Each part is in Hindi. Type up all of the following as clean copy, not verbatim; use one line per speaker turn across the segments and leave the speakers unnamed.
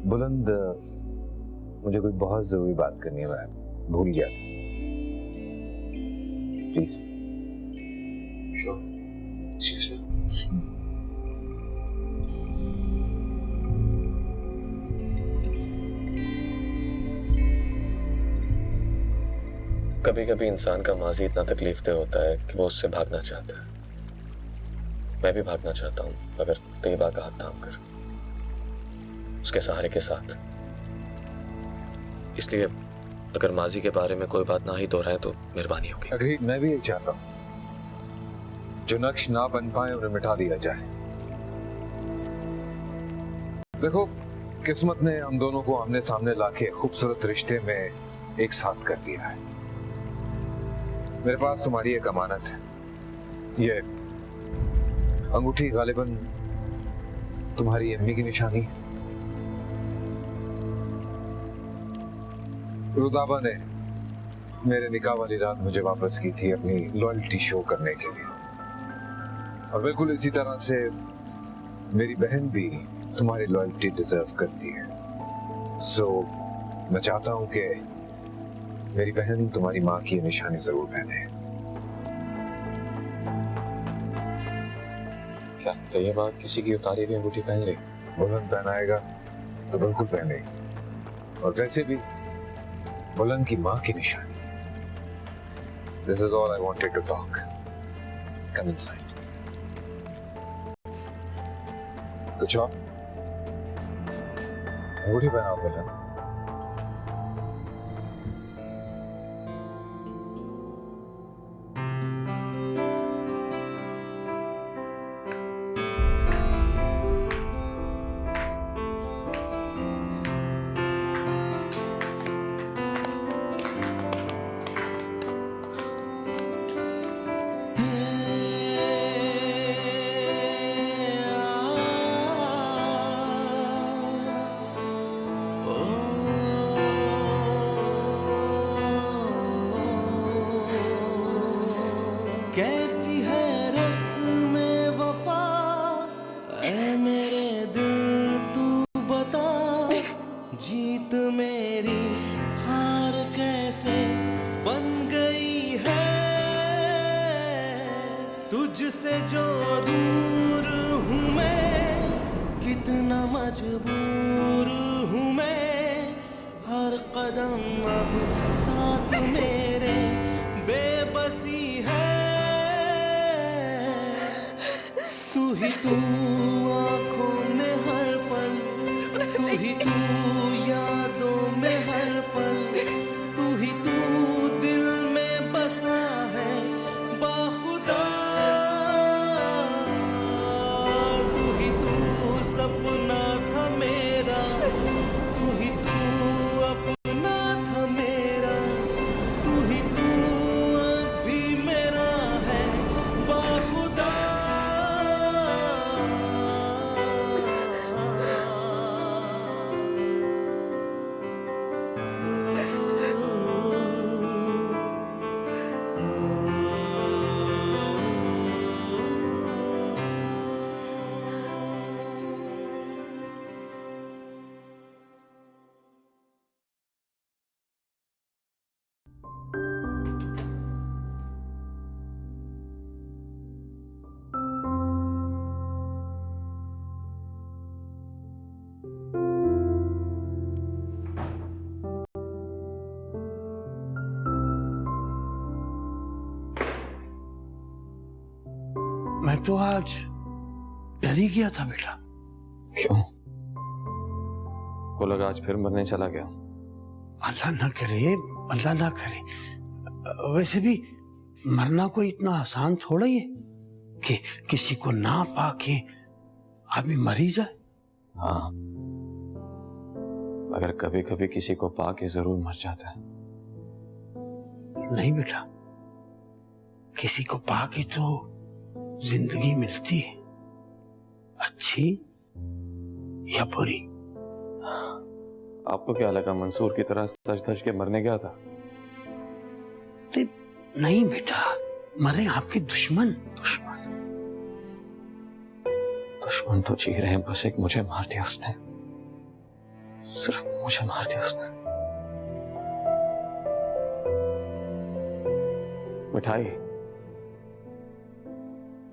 बुलंद, मुझे कोई बहुत जरूरी बात करनी है, मैं भूल गया। प्लीज।
कभी कभी इंसान का माजी इतना तकलीफदेह होता है कि वो उससे भागना चाहता है। मैं भी भागना चाहता हूँ, मगर तैयबा का हाथ थाम कर, उसके सहारे के साथ। इसलिए अगर माजी के बारे में कोई बात ना ही दोहराए तो मेहरबानी होगी।
अग्री, मैं भी यही चाहता हूँ, जो नक्श ना बन पाए उन्हें मिटा दिया जाए। देखो, किस्मत ने हम दोनों को आमने सामने लाके खूबसूरत रिश्ते में एक साथ कर दिया है। मेरे पास तुम्हारी एक अमानत है। ये अंगूठी गालिबन तुम्हारी अम्मी की निशानी है। रुदाबा ने मेरे निकाह वाली रात मुझे वापस की थी अपनी लॉयल्टी शो करने के लिए, और बिल्कुल इसी तरह से मेरी बहन भी तुम्हारी लॉयल्टी डिजर्व करती है। सो मैं चाहता हूं कि मेरी बहन तुम्हारी माँ की निशानी जरूर पहने।
क्या तैयबा किसी की उतारी हुई अंगूठी पहन ले?
बुलंद पहनाएगा तो बिल्कुल पहने, और वैसे भी बुलंद की माँ की निशानी। This is all I wanted to talk. Come inside. कुछ और? अंगूठी पहनाओ बुलंद।
कैसी है रस्म वफा, ऐ मेरे दिल तू बता, जीत मेरी हार कैसे बन गई है, तुझसे जो दूर हूँ मैं, कितना मजबूर हूँ मैं, हर कदम अब साथ मेरे बेबसी है, तू ही तू आँखों में हर पल, तू ही तू यादों में हर पल, तू ही तू दिल में बसा है बाखुदा, तू ही तू सपना था मेरा, तू ही तू अपना था मेरा, तू ही तू अब भी मेरा है बाखुदा।
मैं तो आज डर ही गया था बेटा।
क्यों? वो लगा आज फिर मरने चला गया।
अल्लाह ना करे, अल्लाह ना करे। वैसे भी मरना कोई इतना आसान थोड़ा ही है कि किसी को ना पाके आदमी मर ही जाए।
हाँ, मगर कभी कभी किसी को पाके जरूर मर जाता है।
नहीं बेटा, किसी को पाके तो जिंदगी मिलती है, अच्छी या बुरी।
आपको क्या लगा मंसूर की तरह सच धज के मरने गया था?
नहीं बेटा, मरे आपके दुश्मन।
दुश्मन तो जी रहे हैं, बस एक मुझे मार दिया उसने, सिर्फ मुझे मार दिया उसने। मिठाई,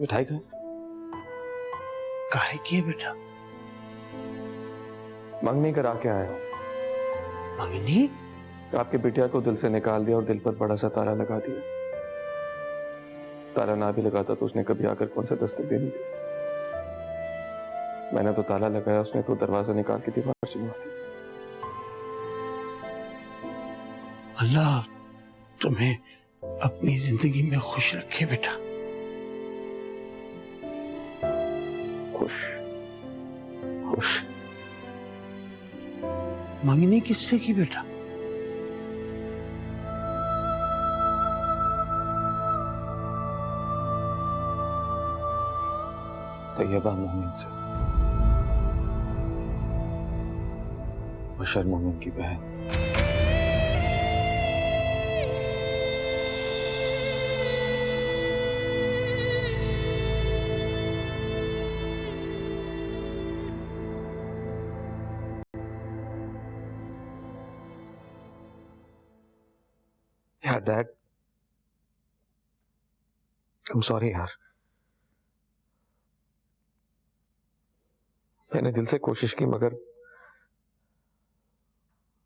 मिठाई खाए?
काहे की है बेटा?
मंगनी करा के आया हूं।
मंगनी?
आपके बिटिया को दिल से निकाल दिया और दिल पर बड़ा सा ताला लगा दिया। ताला ना भी लगाता तो उसने कभी आकर कौन सा दस्तक देनी थी। मैंने तो ताला लगाया, उसने तो दरवाजा निकाल के दीवार चुनवा दी।
अल्लाह तुम्हें अपनी जिंदगी में खुश रखे बेटा।
खुश खुश।
मंगनी किससे की बेटा?
तैयबा मोमिन से, बशर मोमिन की बहन। यार डैड, आई एम सॉरी यार। मैंने दिल से कोशिश की मगर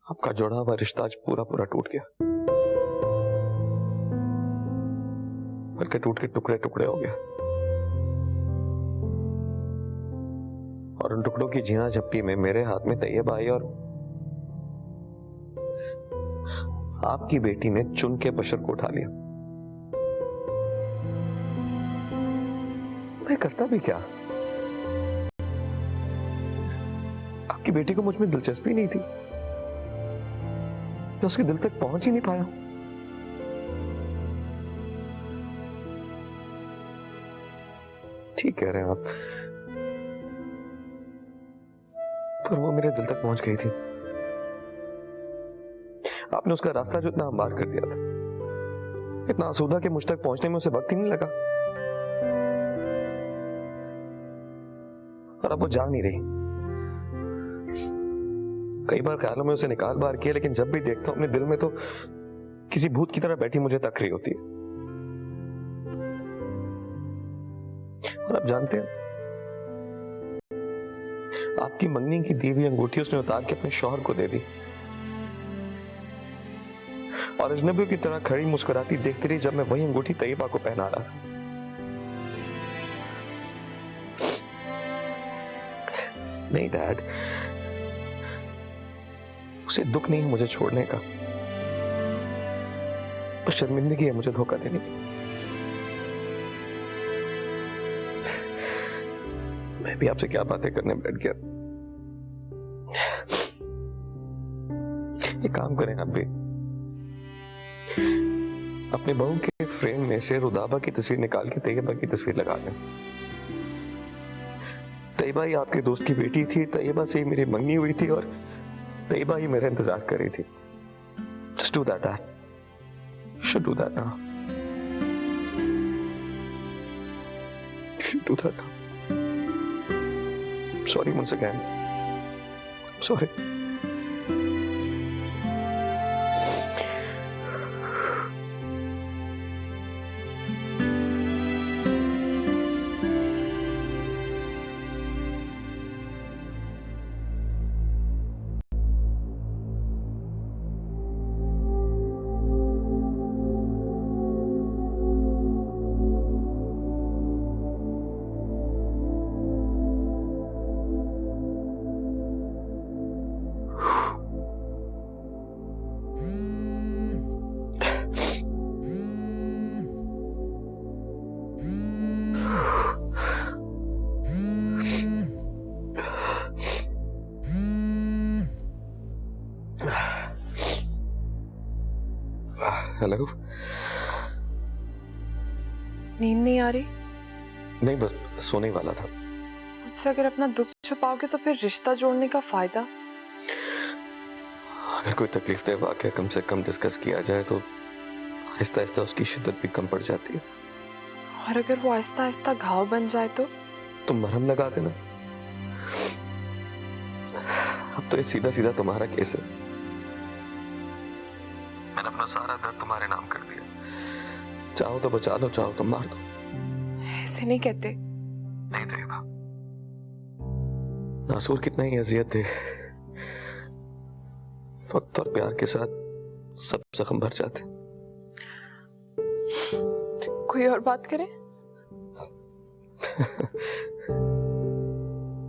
आपका जोड़ा हुआ रिश्ता आज पूरा पूरा टूट गया, बल्कि टूट के टुकड़े टुकड़े हो गया। और उन टुकड़ों की जीना झप्पी में मेरे हाथ में तैयबा आई और आपकी बेटी ने चुन के बशर को उठा लिया। मैं करता भी क्या? आपकी बेटी को मुझ में दिलचस्पी नहीं थी, मैं उसके दिल तक पहुंच ही नहीं पाया। ठीक कह रहे हैं आप, पर वो मेरे दिल तक पहुंच गई थी। आपने उसका रास्ता जो इतना हमवार कर दिया था, इतना आसूदा कि मुझ तक पहुंचने में उसे वक्त ही नहीं लगा। और अब वो जा नहीं रही। कई बार ख्यालों में उसे निकाल बाहर किया, लेकिन जब भी देखता हूं अपने दिल में तो किसी भूत की तरह बैठी मुझे तक रही होती है। और आप जानते हैं, आपकी मंगनी की दी हुई अंगूठी उसने उतार के अपने शौहर को दे दी और अजनबियों की तरह खड़ी मुस्कुराती देखती रही जब मैं वही अंगूठी तैयबा को पहना रहा था। नहीं डैड, उसे दुख नहीं है मुझे छोड़ने का, और शर्मिंदगी है मुझे धोखा देने की। मैं भी आपसे क्या बातें करने बैठ गया। एक काम करें, आप भी अपने बहू के फ्रेम में से रुदाबा की तस्वीर निकाल के तैयबा की तस्वीर लगा लें। तैयबा ही आपके दोस्त की बेटी थी, तैयबा से ही मेरी मंगनी हुई थी और तैयबा ही मेरा इंतजार कर रही थी। Just do that, Dad. You should do that now. You should do that now. Sorry once again. I'm sorry. Hello.
नींद नहीं आ रही?
नहीं, बस सोने वाला था।
मुझसे अगर अपना दुख छुपाओगे तो फिर रिश्ता जोड़ने का फायदा?
अगर कोई तकलीफ दे वाकया कम से कम डिस्कस किया जाए तो आहिस्ता आहिस्ता उसकी शिद्दत भी कम पड़ जाती है।
और अगर वो आहिस्ता आहिस्ता घाव बन जाए तो?
तुम मरहम लगा देना, अब तो ये सीधा सीधा तुम्हारा केस है। मैंने अपना सारा दर्द तुम्हारे नाम कर दिया। चाहो तो बचा लो, चाहो तो मार दो।
ऐसे नहीं कहते।
नहीं देगा। नासूर कितना ही अजियत दे, वक्त और प्यार के साथ सब जख्म भर जाते।
कोई और बात करे?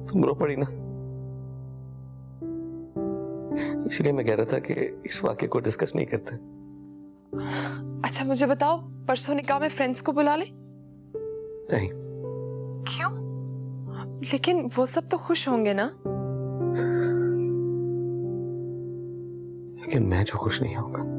तुम रो पड़ी ना, इसलिए मैं कह रहा था कि इस वाक्य को डिस्कस नहीं करते।
अच्छा मुझे बताओ, परसों निकाह में फ्रेंड्स को बुला ले?
नहीं।
क्यों? लेकिन वो सब तो खुश होंगे ना?
लेकिन मैं जो खुश नहीं होगा।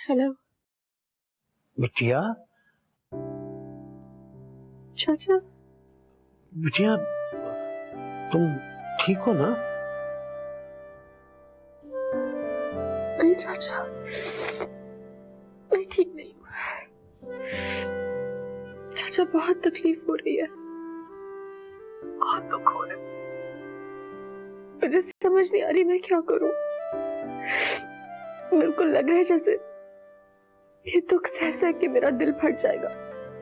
हेलो
बिटिया,
चाचा।
बिटिया तुम ठीक हो ना?
नहीं चाचा, मैं ठीक नहीं हूँ। चाचा बहुत तकलीफ हो रही है, बहुत दुख हो रहा है। मुझे समझ नहीं आ रही मैं क्या करूं। मेरे को लग रहा है जैसे ये दुख सह सह के मेरा दिल फट जाएगा।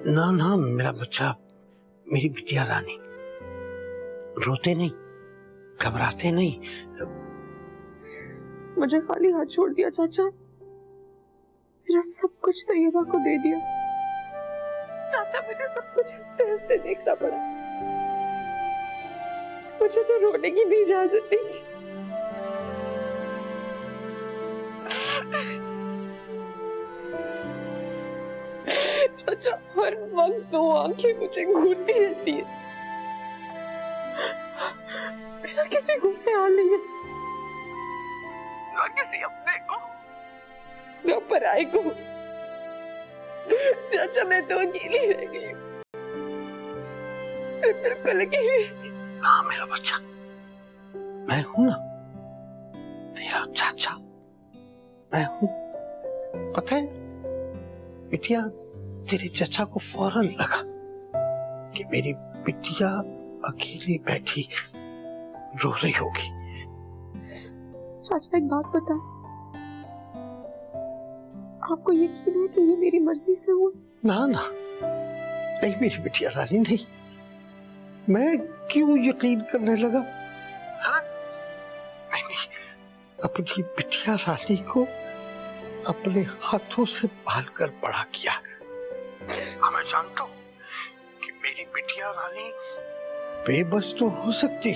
ना ना मेरा बच्चा, मेरी बिटिया रानी, रोते नहीं, घबराते नहीं।
मुझे खाली हाथ छोड़ दिया चाचा, मेरा सब कुछ तैयबा को दे दिया। चाचा मुझे सब कुछ हंसते हंसते देखना पड़ा, मुझे तो रोने की भी इजाजत नहीं। चाचा हर वक्त दो आंखें मुझे घूरती रहती है। मेरा किसी को ख्याल नहीं है, ना किसी अपने को, ना पराये को। चाचा मैं तो अकेली रह गई हूँ, मैं बिल्कुल अकेली।
ना मेरा बच्चा, मैं हूं ना, तेरा चाचा मैं हूं। पता है बिटिया, तेरे चाचा को फौरन लगा कि मेरी बिटिया अकेली बैठी रो रही होगी।
चाचा एक बात बता, आपको यकीन है कि ये मेरी मर्जी से हुआ?
ना ना, नहीं मेरी बिटिया रानी, नहीं। मैं क्यों यकीन करने लगा? हाँ? मैंने अपनी बिटिया रानी को अपने हाथों से पाल कर बड़ा किया। हाँ, मैं जानता हूँ कि मेरी बिटिया रानी बेबस तो हो सकती,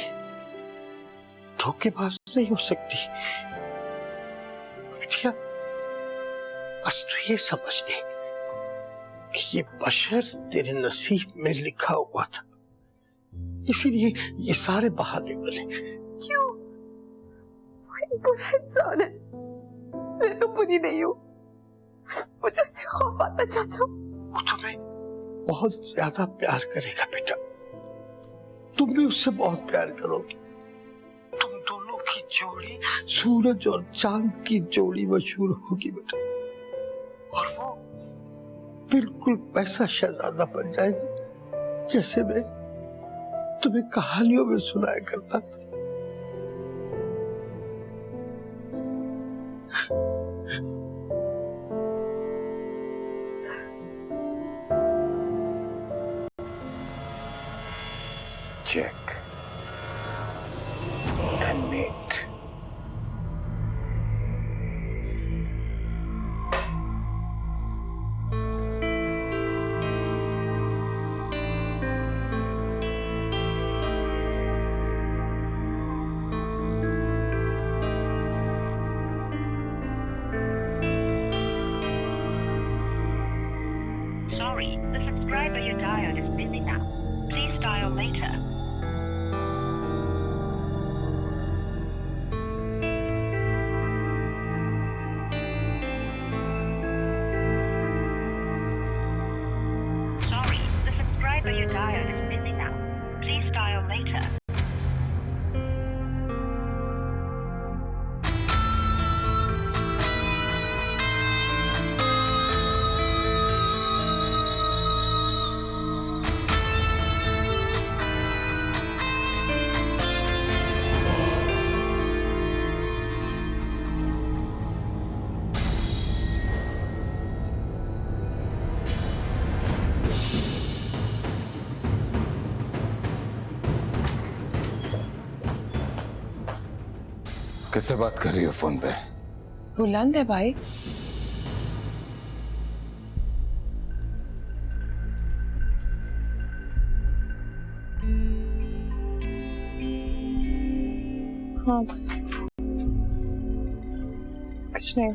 धोखेबाज नहीं हो सकती। बिटिया बस तू ये समझ ले कि ये बशर तेरे नसीब में लिखा हुआ था, इसीलिए ये सारे बहाने बने।
क्यों? वो एक बुरा इंसान है, मैं तो बुरी नहीं हूँ। मुझे उससे खौफ आता चाचा।
वो तुम्हें बहुत ज्यादा प्यार करेगा बेटा, तुम भी उससे बहुत प्यार करोगी। तुम दोनों की जोड़ी सूरज और चांद की जोड़ी मशहूर होगी बेटा, और वो बिल्कुल वैसा शहजादा बन जाएगा जैसे मैं तुम्हें कहानियों में सुनाया करता था।
Check and mate.
subscriber you dialed is busy now. Please dial later. Sorry, the subscriber you dialed is busy now. Please dial later.
किससे बात कर रही हो फोन पे?
बुलंद है भाई। हाँ कुछ नहीं।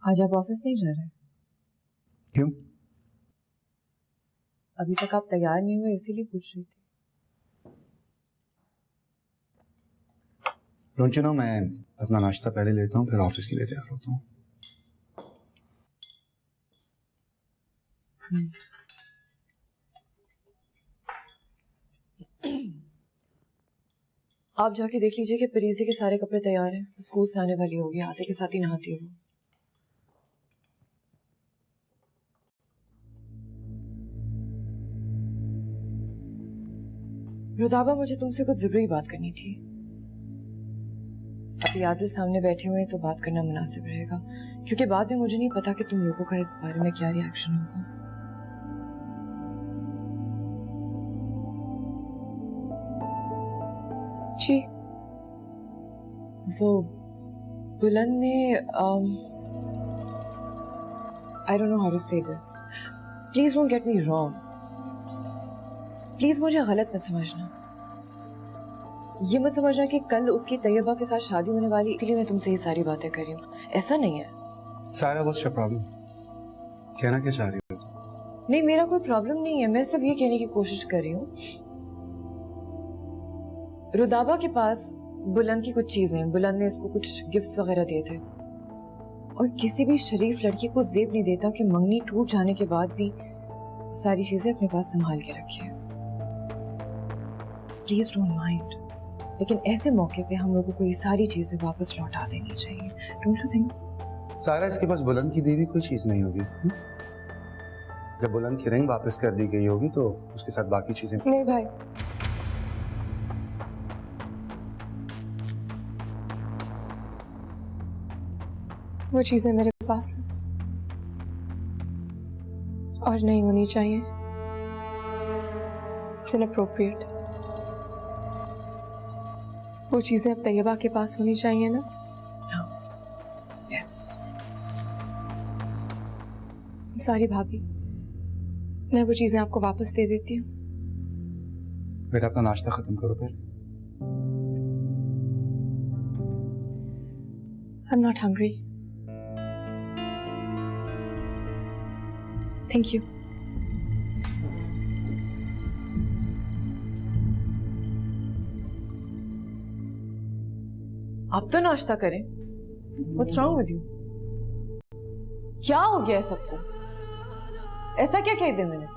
आज आप ऑफिस नहीं जा रहे?
क्यों?
अभी तक आप तैयार नहीं हुए इसीलिए पूछ रही थी।
डोंट यू नो, मैं अपना नाश्ता पहले लेता हूँ फिर ऑफिस के लिए तैयार होता हूँ।
आप जाके देख लीजिए कि परीजी के सारे कपड़े तैयार हैं। स्कूल से आने वाली होगी, आते के साथ ही नहाती है वो। रुदाबा, मुझे तुमसे कुछ जरूरी बात करनी थी। अभी आदिल सामने बैठे हुए हैं तो बात करना मुनासिब रहेगा, क्योंकि बाद में मुझे नहीं पता कि तुम लोगों का इस बारे में क्या रिएक्शन होगा।
जी
वो बुलंद ने I don't know how to say this, please don't get me wrong, please मुझे गलत मत समझना। ये मत समझना कि कल उसकी तैयबा के साथ शादी होने वाली इसलिए मैं तुमसे ये सारी बातें कर रही हूँ, ऐसा नहीं है।
सारा व्हाट्स योर प्रॉब्लम? कहना क्या चाह रही हो तुम?
नहीं, मेरा कोई प्रॉब्लम नहीं है, मैं सिर्फ ये कहने की कोशिश कर रही हूँ। रुदाबा के पास बुलंद की कुछ चीजें हैं, बुलंद ने इसको कुछ गिफ्ट्स वगैरह दिए थे, और किसी भी शरीफ लड़की को जेब नहीं देता कि मंगनी टूट जाने के बाद भी सारी चीजें अपने पास संभाल के रखे। प्लीज डोंट माइंड, लेकिन ऐसे मौके पे हम लोगों को ये सारी चीजें वापस लौटा देनी चाहिए। Don't you think so?
सारा, इसके पास बुलंद की दी हुई कोई चीज नहीं होगी। जब बुलंद की रिंग वापस कर दी गई होगी तो उसके साथ बाकी चीजें।
नहीं भाई, वो चीजें मेरे पास हैं और नहीं होनी चाहिए। It's inappropriate. वो चीजें अब तैयबा के पास होनी चाहिए ना?
हाँ, यस।
सॉरी भाभी, मैं वो चीजें आपको वापस दे देती हूँ।
बेटा अपना नाश्ता खत्म करो पहले।
I'm not hungry. Thank you.
आप तो नाश्ता करें। What's wrong with you? क्या हो गया है सबको? ऐसा क्या कह दिया मैंने?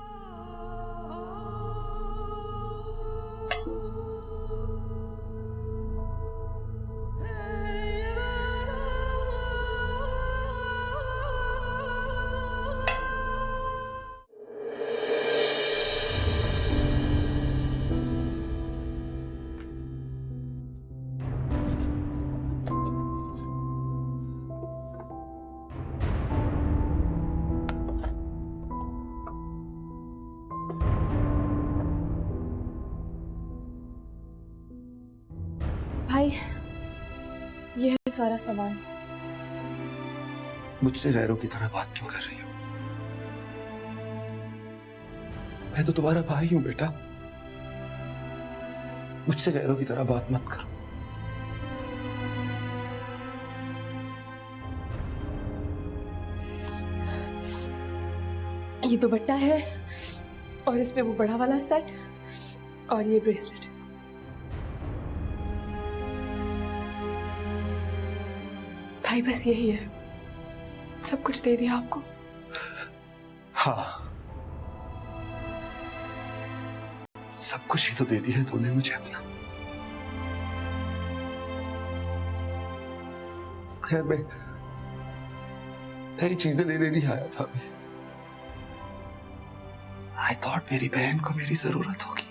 भाई, ये है सारा सामान।
मुझसे गैरों की तरह बात क्यों कर रही हो? मैं तो तुम्हारा भाई हूं बेटा, मुझसे गैरों की तरह बात मत करो।
ये दुपट्टा है और इसमें वो बड़ा वाला सेट और ये ब्रेसलेट। भाई बस यही है, सब कुछ दे दिया आपको।
हाँ, सब कुछ ही तो दे दिया है तूने मुझे अपना। खैर मैं नई चीजें लेने नहीं आया था अभी। आई थॉट मेरी बहन को मेरी जरूरत होगी।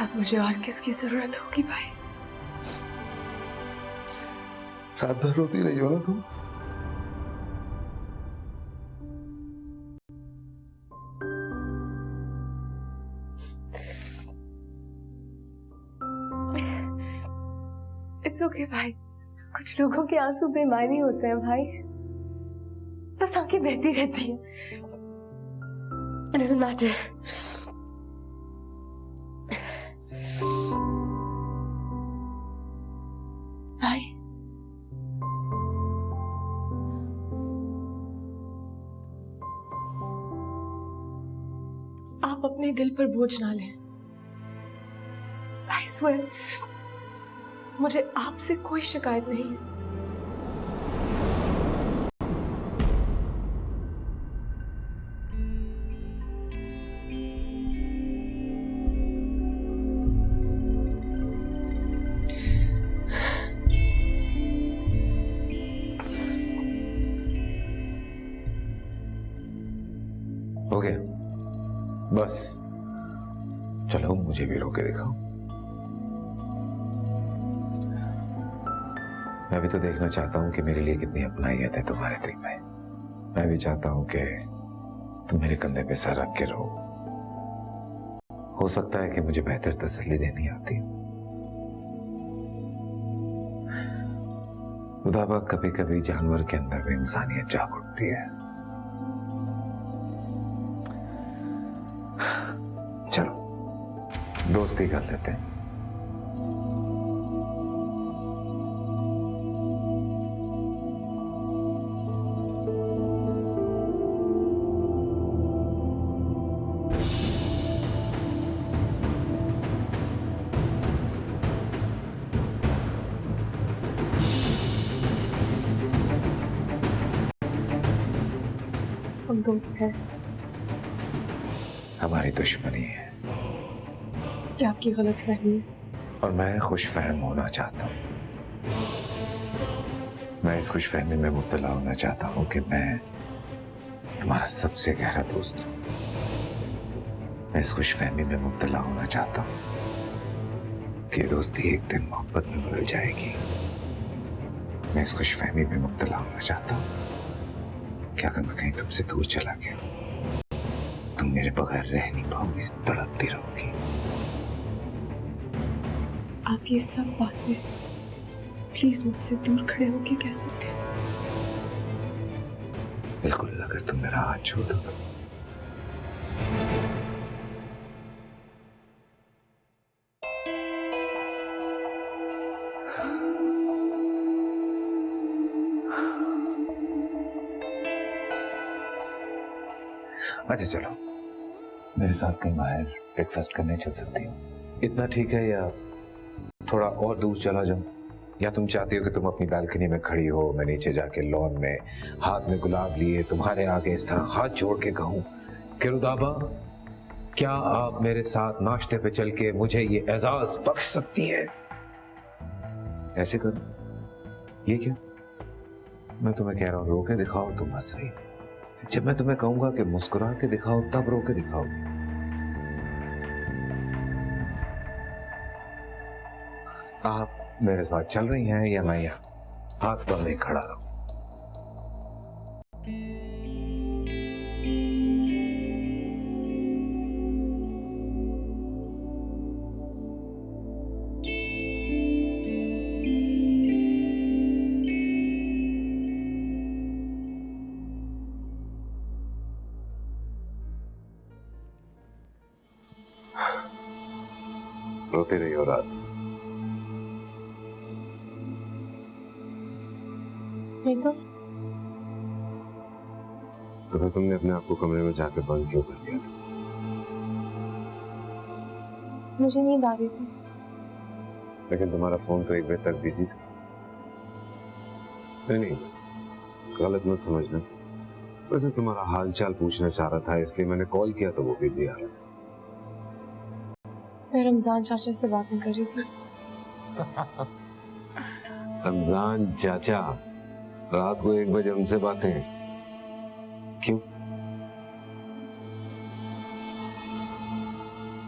अब मुझे और किसकी जरूरत होगी भाई?
रात भर रोती रही हो ना तुम।
इट्स ओके भाई, कुछ लोगों के आंसू बेमानी होते हैं भाई, बस आंखें बहती रहती हैं। It doesn't matter. भाई आप अपने दिल पर बोझ ना लें। आई स्वेयर मुझे आपसे कोई शिकायत नहीं है।
हो गया बस, चलो मुझे भी रोके दिखाओ। मैं भी तो देखना चाहता हूं कि मेरे लिए कितनी अपनाइयत है तुम्हारे दिल में। मैं भी चाहता हूं कि तुम मेरे कंधे पे सर रख के रहो। हो सकता है कि मुझे बेहतर तसल्ली देनी आती हो। खुदाबा कभी कभी जानवर के अंदर भी इंसानियत जाग उठती है। चलो दोस्ती कर लेते हैं।
हम दोस्त हैं।
हमारी दुश्मनी है
ये आपकी गलतफहमी है।
और मैं खुशफहम होना चाहता हूँ। मैं इस खुशफहमी में मुब्तला होना चाहता हूँ कि मैं तुम्हारा सबसे गहरा दोस्त हूँ। मैं इस खुशफहमी में मुब्तला होना चाहता हूँ कि दोस्ती एक दिन मोहब्बत में बदल जाएगी। मैं इस खुशफहमी में मुब्तला होना चाहता हूँ कि अगर मैं कहीं तुमसे दूर चला गया, तुम मेरे बगैर रह नहीं पाओगी, तड़पती रहोगी।
आप ये सब बातें प्लीज मुझसे दूर खड़े होके कह सकते हैं?
बिल्कुल, अगर तुम मेरा हाथ छोड़ दो तो। अच्छा चलो, मेरे साथ कहीं बाहर ब्रेकफास्ट करने चल सकती हो? इतना ठीक है, या थोड़ा और दूर चला जाऊं? या तुम चाहती हो कि तुम अपनी बालकनी में खड़ी हो, मैं नीचे जाके लॉन में हाथ में गुलाब लिए तुम्हारे आगे इस तरह हाथ जोड़ के कहूं कि रुदाबा, क्या आप मेरे साथ नाश्ते पे चल के मुझे ये एजाज बख्श सकती हैं? ऐसे करो। ये क्या? मैं तुम्हें कह रहा हूं रो के दिखाओ, तुम हंस रही। जब मैं तुम्हें कहूंगा कि मुस्कुरा के दिखाओ, तब रो के दिखाओ। आप मेरे साथ चल रही हैं या मैं यहाँ हाथ बांधे खड़ा रहूं? रोती रही हो रात।
नहीं तो
फिर तुमने अपने आप को कमरे में जाके बंद क्यों कर लिया था?
मुझे नींद आ रही थी।
लेकिन तुम्हारा फोन तो 1 बजे तक बिजी था। नहीं, गलत मत समझना। वैसे तुम्हारा हालचाल पूछना चाह रहा था, इसलिए मैंने कॉल किया तो वो बिजी आ रहा था।
मैं रमजान चाचा से बात नहीं कर रही थी।
रमजान चाचा रात को 1 बजे उनसे बातें? क्यों?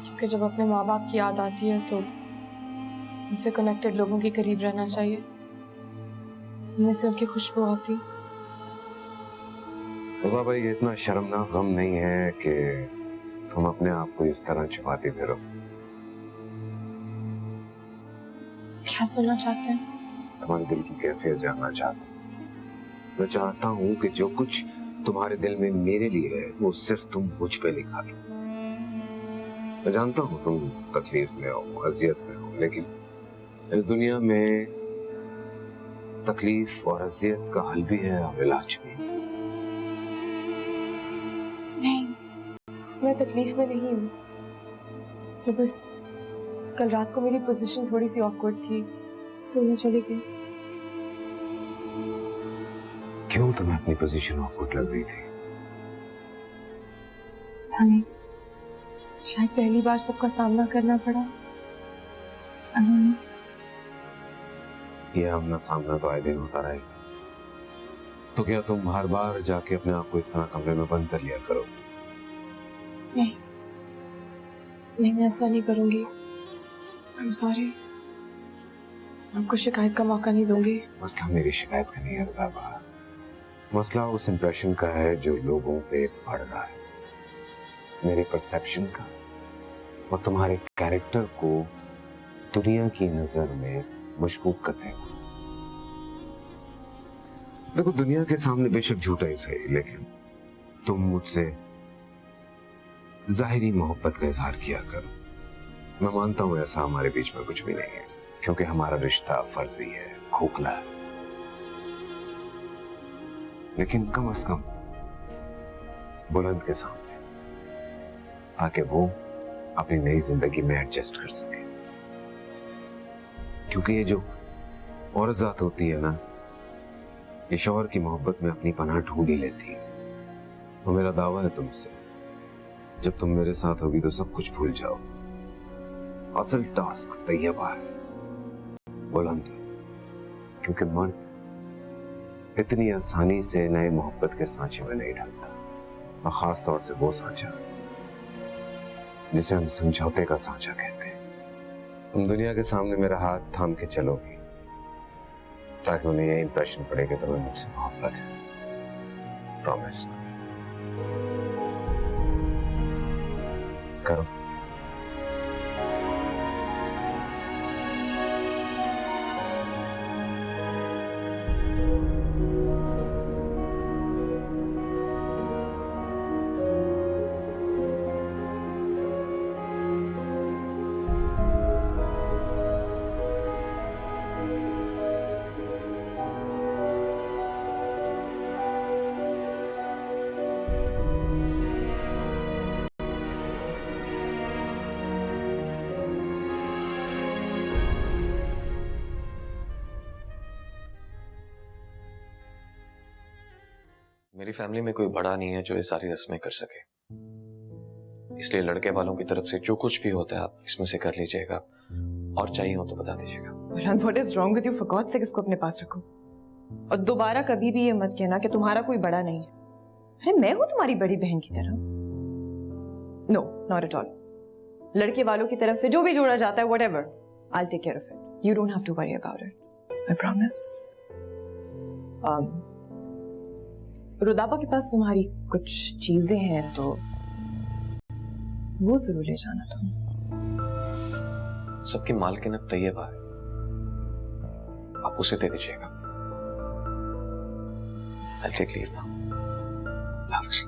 क्योंकि जब अपने माँ बाप की याद आती है तो उनसे कनेक्टेड लोगों के करीब रहना चाहिए। उनमें से उनकी खुशबू आती।
तो बाबा ये इतना शर्मनाक गम नहीं है कि तुम अपने आप को इस तरह छुपाती फिरो।
क्या सुनना चाहते हैं?
तुम्हारे दिल की कैफियत जानना चाहता हूँ। मैं चाहता हूँ कि जो कुछ तुम्हारे दिल में मेरे लिए है वो सिर्फ तुम मुझ पे लिखा लो। मैं जानता हूँ तुम तकलीफ में हो, अजियत में हो, लेकिन इस दुनिया में तकलीफ और अजियत का हल भी है और इलाज भी।
नहीं, मैं तकलीफ में नहीं हूँ। वो बस कल रात को मेरी पोजीशन थोड़ी सी ऑकवर्ड थी तो मैं चली गई।
क्यों तुम्हें अपनी पोजीशन ऑकवर्ड लग रही थी?
हमें शायद पहली बार सबका सामना करना पड़ा।
ये आमना सामना तो आए दिन होता रहेगा। तो क्या तुम हर बार जाके अपने आप को इस तरह कमरे में बंद कर लिया करो?
नहीं, मैं ऐसा नहीं करूंगी। I'm sorry। आपको शिकायत का मौका नहीं दूंगी।
मसला मेरी शिकायत का नहीं है बाबा, मसला उस इंप्रेशन का है जो लोगों पे पड़ रहा है, मेरे परसेप्शन का, और तुम्हारे कैरेक्टर को दुनिया की नजर में मशकूक करते हो। देखो, दुनिया के सामने बेशक झूठा ही सही, लेकिन तुम मुझसे जाहिरी मोहब्बत का इजहार किया करो। मैं मानता हूं ऐसा हमारे बीच में कुछ भी नहीं है, क्योंकि हमारा रिश्ता फर्जी है, खोखला है, लेकिन कम से कम बुलंद के सामने, ताकि वो अपनी नई जिंदगी में एडजस्ट कर सके। क्योंकि ये जो औरत जात होती है ना, ये शौहर की मोहब्बत में अपनी पनाह ढूंढ ही लेती है। और मेरा दावा है तुमसे, जब तुम मेरे साथ होगी तो सब कुछ भूल जाओ। असल टास्क तैयबा है, बुलंद, क्योंकि मर्द इतनी आसानी से नए मोहब्बत के सांचे में नहीं ढलता, और खास तौर से वो सांचा जिसे हम समझौते का सांचा कहते हैं। तुम दुनिया के सामने मेरा हाथ थाम के चलोगी, ताकि उन्हें यह इंप्रेशन पड़े कि तुम्हें मुझसे मोहब्बत है। प्रॉमिस करो।
मेरी फैमिली में कोई बड़ा नहीं है जो ये सारी रस्में कर सके, इसलिए लड़के वालों की तरफ से जो कुछ भी होता है आप इसमें से कर लीजिएगा, और चाहिए हो तो बता दीजिएगा।
What is wrong with you? For God's sake, इसको अपने पास रखो और दोबारा कभी भी ये मत कहना कि तुम्हारा कोई बड़ा नहीं है। अरे मैं हूं तुम्हारी बड़ी बहन की तरह। No, not at all। लड़के वालों की तरफ से जो भी जोड़ा जाता है, whatever, I'll take care of it. You don't have to worry about it. I promise। रुदाबा के पास तुम्हारी कुछ चीजें हैं तो वो जरूर ले जाना तुम।
सबकी मालकिन अब तैयबा है, आप उसे दे दीजिएगा। I'll take leave now। हाफिज़।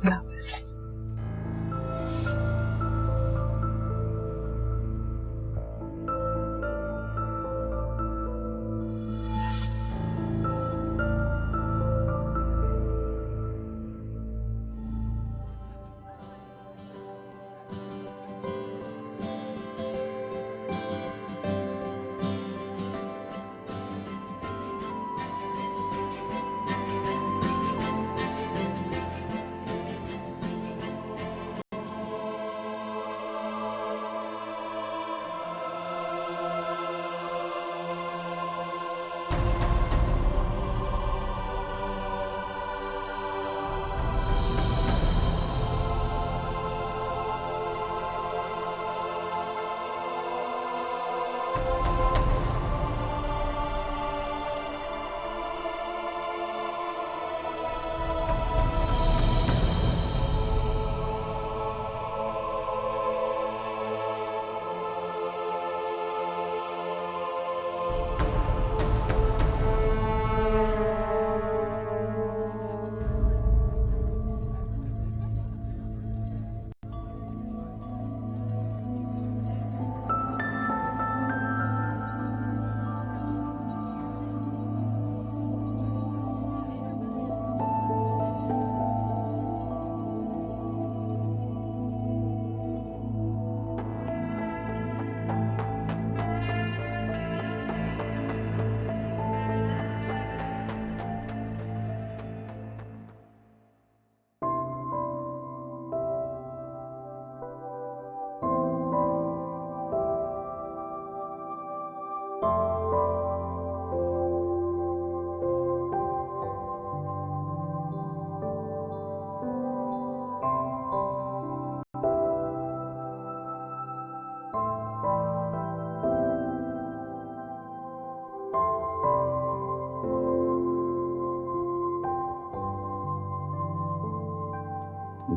हाफिज़।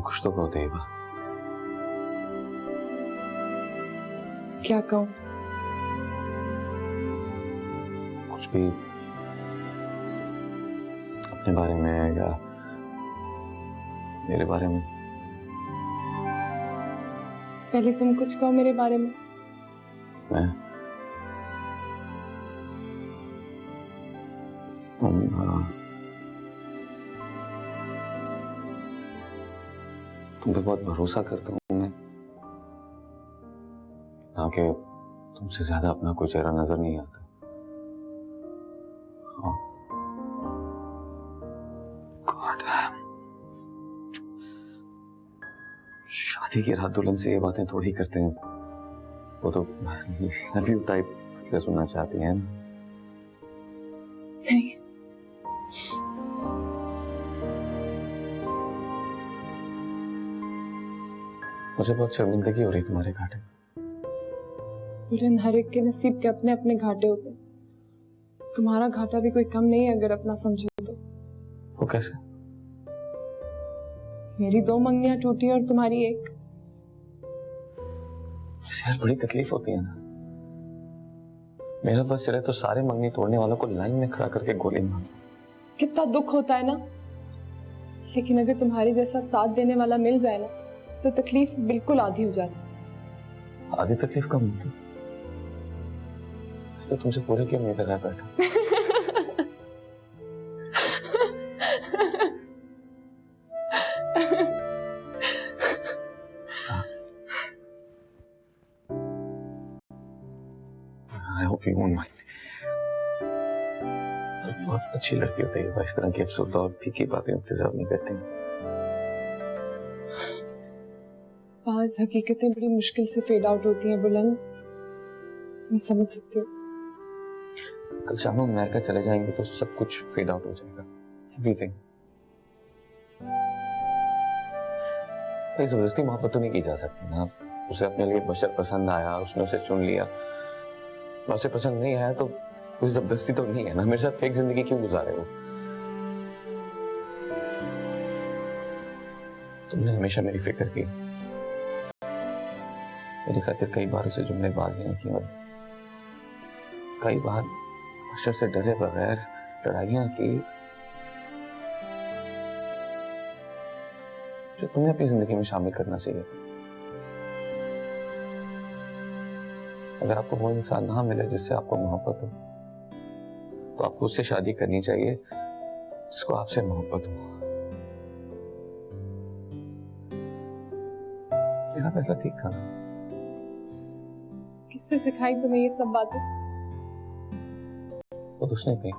कुछ तो कहो देवा।
क्या कहूँ?
कुछ भी, अपने बारे में या मेरे बारे में।
पहले तुम कुछ कहो मेरे बारे में।
मैं तुम तुम पे बहुत भरोसा करता हूँ मैं, ताकि तुमसे ज्यादा अपना कोई चेहरा नजर नहीं आता। हाँ। God, शादी की रात दुल्हन से ये बातें थोड़ी करते हैं, वो तो लव यू टाइप क्या सुनना चाहती हैं।
नहीं,
मुझे बहुत शर्मिंदगी हो रही तुम्हारे घाटे।
दुल्हन हर एक के नसीब के अपने अपने घाटे होते हैं। तुम्हारा घाटा भी कोई कम नहीं है अगर अपना समझो तो।
वो कैसे?
मेरी 2 मंगनियां टूटी और तुम्हारी 1।
इससे यार बड़ी तकलीफ होती है ना। मेरा बस चले तो सारे मंगनी तोड़ने वालों को लाइन में खड़ा करके गोली मार।
कितना दुख होता है ना, लेकिन अगर तुम्हारे जैसा साथ देने वाला मिल जाए ना तो तकलीफ बिल्कुल आधी हो जाती।
आधी तकलीफ कम होती तो तुमसे पूरे क्यों नहीं लगाया बैठा? I hope you won't mind. बहुत अच्छी लड़की होती है, इस तरह की अफसरदा और फीकी बातें इंतजार नहीं करती।
बाज़ हकीकतें बड़ी मुश्किल से फेड आउट होती हैं बुलंद, मैं समझ सकती हूँ।
कल शाम हम अमेरिका चले जाएंगे तो सब कुछ फेड आउट हो जाएगा, एवरीथिंग। जबरदस्ती मोहब्बत तो नहीं की जा सकती ना। उसे अपने लिए बशर पसंद आया, उसने उसे चुन लिया, उसे पसंद नहीं आया तो कोई जबरदस्ती तो नहीं है ना। मेरे साथ फेक जिंदगी क्यों गुजारे हो? तुमने हमेशा मेरी फिक्र की, मेरी खातिर कई बार उसे जुमलेबाजियां की और कई बार बशर से डरे बगैर लड़ाइयां की, जो तुम्हें अपनी जिंदगी में शामिल करना चाहिए। अगर आपको वो इंसान ना मिले जिससे आपको मोहब्बत हो तो आपको उससे शादी करनी चाहिए जिसको आपसे मोहब्बत हो। मेरा फैसला ठीक था ना?
किसने सिखाई तुम्हें ये सब बातें?
वो तो उसने कही।